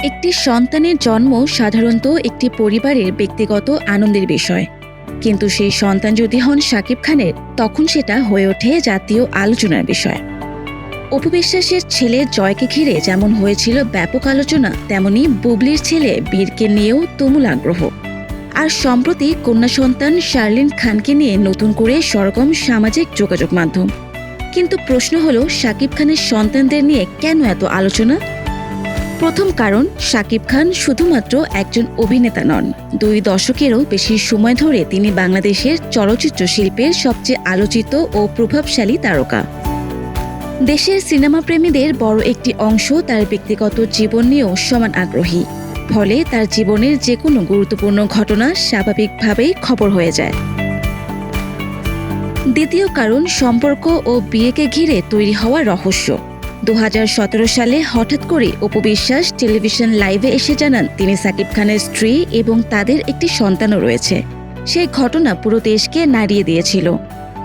একটি সন্তানের জন্ম সাধারণত একটি পরিবারের ব্যক্তিগত আনন্দের বিষয়, কিন্তু সেই সন্তান যদি হন শাকিব খানের, তখন সেটা হয়ে ওঠে জাতীয় আলোচনার বিষয়। অপু বিশ্বাসের ছেলে জয়কে ঘিরে যেমন হয়েছিল ব্যাপক আলোচনা, তেমনি বুবলির ছেলে বীরকে নিয়েও তুমুল আগ্রহ। আর সম্প্রতি কন্যা সন্তান শার্লিন খানকে নিয়ে নতুন করে সরগম সামাজিক যোগাযোগ মাধ্যম। কিন্তু প্রশ্ন হলো, শাকিব খানের সন্তানদের নিয়ে কেন এত আলোচনা? প্রথম কারণ, শাকিব খান শুধুমাত্র একজন অভিনেতা নন, 2 দশকেরও বেশি সময় ধরে তিনি বাংলাদেশের চলচ্চিত্র শিল্পের সবচেয়ে আলোচিত ও প্রভাবশালী তারকা। দেশের সিনেমা প্রেমীদের বড় একটি অংশ তার ব্যক্তিগত জীবন নিয়েও সমান আগ্রহী, ফলে তার জীবনের যে কোনো গুরুত্বপূর্ণ ঘটনা স্বাভাবিকভাবেই খবর হয়ে যায়। দ্বিতীয় কারণ, সম্পর্ক ও বিয়েকে ঘিরে তৈরি হওয়া রহস্য। 2017 সালে হঠাৎ করে অপু বিশ্বাস টেলিভিশন লাইভে এসে জানান তিনি শাকিব খানের স্ত্রী এবং তাদের একটি সন্তানও রয়েছে। সেই ঘটনা পুরো দেশকে নাড়িয়ে দিয়েছিল।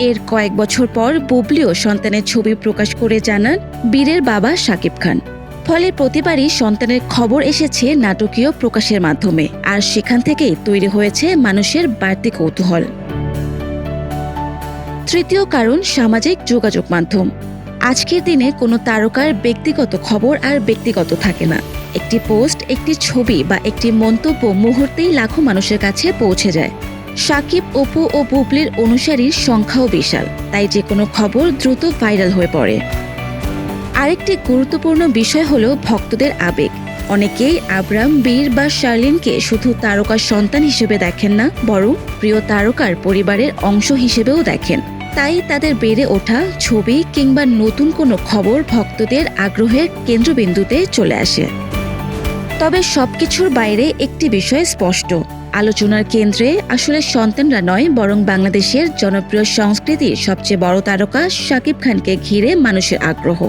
এর কয়েক বছর পর বুবলিও সন্তানের ছবি প্রকাশ করে জানান বীরের বাবা শাকিব খান। ফলে প্রতিবারই সন্তানের খবর এসেছে নাটকীয় প্রকাশের মাধ্যমে, আর সেখান থেকেই তৈরি হয়েছে মানুষের বাড়তি কৌতূহল। তৃতীয় কারণ, সামাজিক যোগাযোগ মাধ্যম। আজকের দিনে কোনো তারকার ব্যক্তিগত খবর আর ব্যক্তিগত থাকে না। একটি পোস্ট, একটি ছবি বা একটি মন্তব্য মুহূর্তেই লাখো মানুষের কাছে পৌঁছে যায়। শাকিব, অপু ও বুবলির অনুসারীর সংখ্যাও বিশাল, তাই যে কোনো খবর দ্রুত ভাইরাল হয়ে পড়ে। আরেকটি গুরুত্বপূর্ণ বিষয় হলো ভক্তদের আবেগ। অনেকেই আবরাম, বীর বা শার্লিনকে শুধু তারকার সন্তান হিসেবে দেখেন না, বরং প্রিয় তারকার পরিবারের অংশ হিসেবেও দেখেন। তাই তাদের বেড়ে ওঠা ছবি কিংবা নতুন কোনো খবর ভক্তদের আগ্রহের কেন্দ্রবিন্দুতে চলে আসে। তবে সবকিছুর বাইরে একটি বিষয় স্পষ্ট, আলোচনার কেন্দ্রে আসলে সন্তানরা নয়, বরং বাংলাদেশের জনপ্রিয় সংস্কৃতির সবচেয়ে বড় তারকা শাকিব খানকে ঘিরে মানুষের আগ্রহ।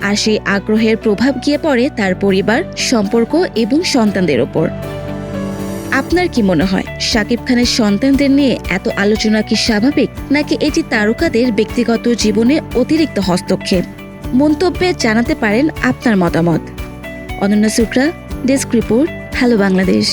আর সেই আগ্রহের প্রভাব গিয়ে পড়ে তার পরিবার, সম্পর্ক এবং সন্তানদের ওপর। আপনার কি মনে হয়, শাকিব খানের সন্তানদের নিয়ে এত আলোচনা কি স্বাভাবিক, নাকি এটি তারকাদের ব্যক্তিগত জীবনে অতিরিক্ত হস্তক্ষেপ? মন্তব্যে জানাতে পারেন আপনার মতামত। Ananya Sukra, desk report, hello Bangladesh.